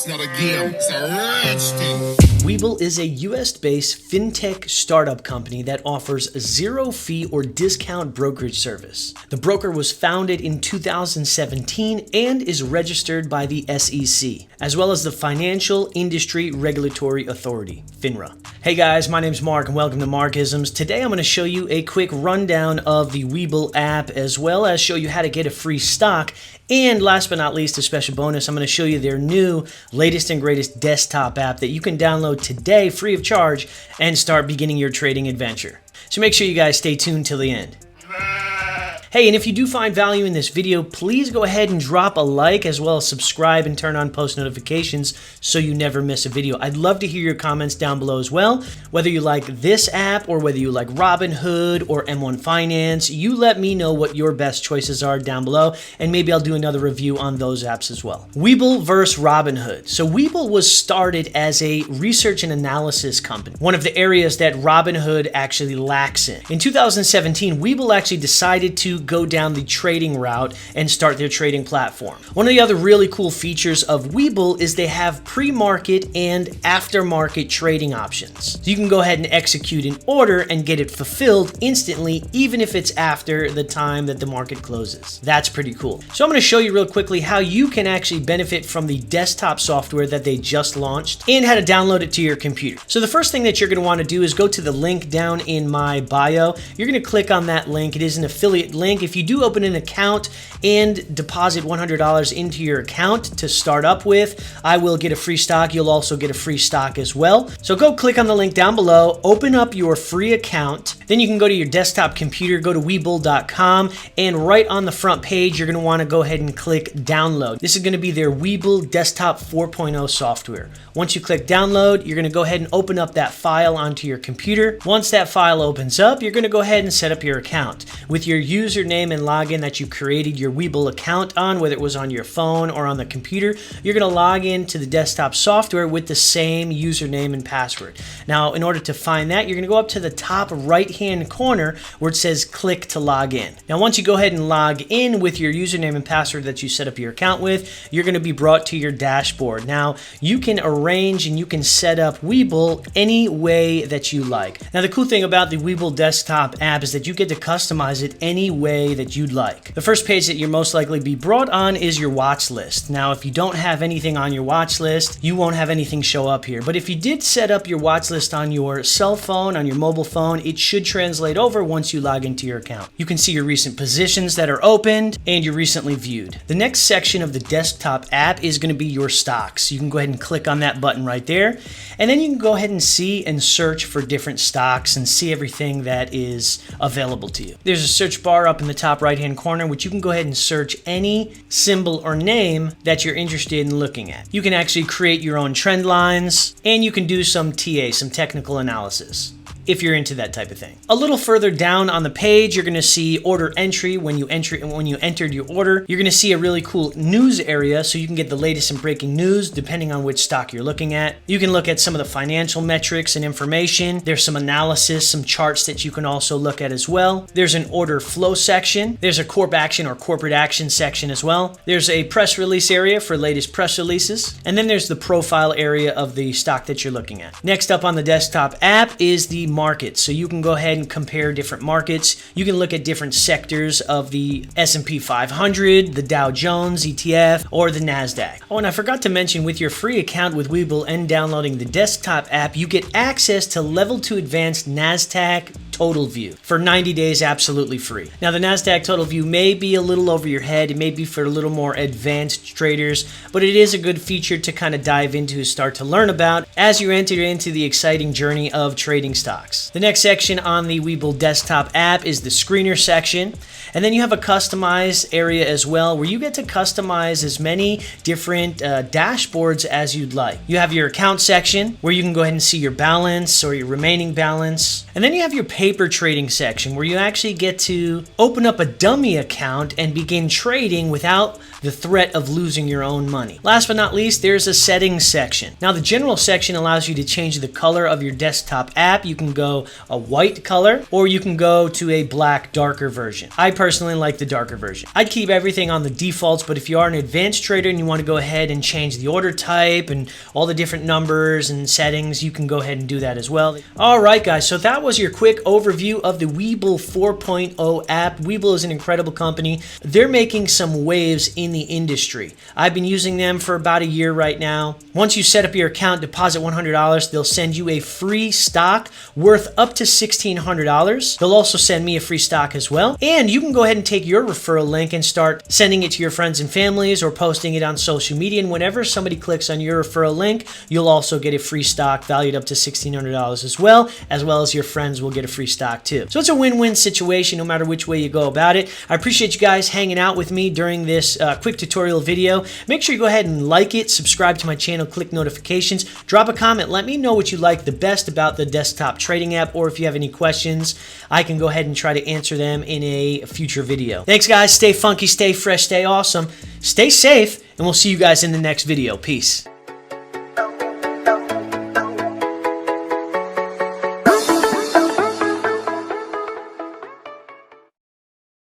It's not a game, it's a rich thing. Webull is a US-based fintech startup company that offers a zero-fee or discount brokerage service. The broker was founded in 2017 and is registered by the SEC, as well as the Financial Industry Regulatory Authority, FINRA. Hey guys, my name's Mark and welcome to Markisms. Today I'm going to show you a quick rundown of the Webull app, as well as show you how to get a free stock. And last but not least, a special bonus, I'm going to show you their new latest and greatest desktop app that you can download today free of charge and start beginning your trading adventure. So make sure you guys stay tuned till the end. Hey, and if you do find value in this video, please go ahead and drop a like, as well as subscribe and turn on post notifications so you never miss a video. I'd love to hear your comments down below as well. Whether you like this app or whether you like Robinhood or M1 Finance, you let me know what your best choices are down below, and maybe I'll do another review on those apps as well. Webull versus Robinhood. So Webull was started as a research and analysis company, one of the areas that Robinhood actually lacks in. In 2017, Webull actually decided to go down the trading route and start their trading platform. One of the other really cool features of Webull is they have pre-market and aftermarket trading options. So you can go ahead and execute an order and get it fulfilled instantly, even if it's after the time that the market closes. That's pretty cool. So I'm going to show you real quickly how you can actually benefit from the desktop software that they just launched and how to download it to your computer. So the first thing that you're going to want to do is go to the link down in my bio. You're going to click on that link. It is an affiliate link. If you do open an account and deposit $100 into your account to start up with, I will get a free stock. You'll also get a free stock as well. So go click on the link down below, open up your free account. Then you can go to your desktop computer, go to webull.com, and right on the front page, you're going to want to go ahead and click download. This is going to be their Webull Desktop 4.0 software. Once you click download, you're going to go ahead and open up that file onto your computer. Once that file opens up, you're going to go ahead and set up your account with your username and login that you created your Webull account on, whether it was on your phone or on the computer. You're going to log into the desktop software with the same username and password. Now, in order to find that, you're going to go up to the top right-hand corner where it says click to log in. Now, once you go ahead and log in with your username and password that you set up your account with, you're going to be brought to your dashboard. Now, you can arrange and you can set up Webull any way that you like. Now, the cool thing about the Webull desktop app is that you get to customize it any way that you'd like. The first page that you'll most likely be brought on is your watch list. Now, if you don't have anything on your watch list, you won't have anything show up here. But if you did set up your watch list on your cell phone, on your mobile phone, it should translate over once you log into your account. You can see your recent positions that are opened and your recently viewed. The next section of the desktop app is going to be your stocks. You can go ahead and click on that button right there, and then you can go ahead and see and search for different stocks and see everything that is available to you. There's a search bar up in the top right-hand corner, which you can go ahead and search any symbol or name that you're interested in looking at. You can actually create your own trend lines, and you can do some TA, some technical analysis, if you're into that type of thing. A little further down on the page, you're going to see order entry. When you entered your order, you're going to see a really cool news area, so you can get the latest and breaking news depending on which stock you're looking at. You can look at some of the financial metrics and information. There's some analysis, some charts that you can also look at as well. There's an order flow section. There's a corp action or corporate action section as well. There's a press release area for latest press releases. And then there's the profile area of the stock that you're looking at. Next up on the desktop app is the markets. So you can go ahead and compare different markets. You can look at different sectors of the S&P 500, the Dow Jones ETF, or the Nasdaq. Oh, and I forgot to mention, with your free account with Webull and downloading the desktop app, you get access to level 2 advanced Nasdaq Total View for 90 days absolutely free. Now, the Nasdaq Total View may be a little over your head. It may be for a little more advanced traders, but it is a good feature to kind of dive into, start to learn about as you enter into the exciting journey of trading stocks. The next section on the Webull desktop app is the screener section. And then you have a customize area as well, where you get to customize as many different dashboards as you'd like. You have your account section where you can go ahead and see your balance or your remaining balance. And then you have your paper trading section where you actually get to open up a dummy account and begin trading without the threat of losing your own money. Last but not least, there's a settings section. Now, the general section allows you to change the color of your desktop app. You can go a white color or you can go to a black darker version. I personally like the darker version. I'd keep everything on the defaults, but if you are an advanced trader and you want to go ahead and change the order type and all the different numbers and settings, you can go ahead and do that as well. All right, guys, so that was your quick overview of the Webull 4.0 app. Webull is an incredible company. They're making some waves in the industry. I've been using them for about a year right now. Once you set up your account, deposit $100, they'll send you a free stock worth up to $1,600. They'll also send me a free stock as well. And you can go ahead and take your referral link and start sending it to your friends and families or posting it on social media. And whenever somebody clicks on your referral link, you'll also get a free stock valued up to $1,600 as well as your friends will get a free stock too. So it's a win-win situation no matter which way you go about it. I appreciate you guys hanging out with me during this quick tutorial video. Make sure you go ahead and like it, subscribe to my channel, click notifications, drop a comment, let me know what you like the best about the desktop trading app, or if you have any questions, I can go ahead and try to answer them in a future video. Thanks guys, stay funky, stay fresh, stay awesome, stay safe, and we'll see you guys in the next video. Peace.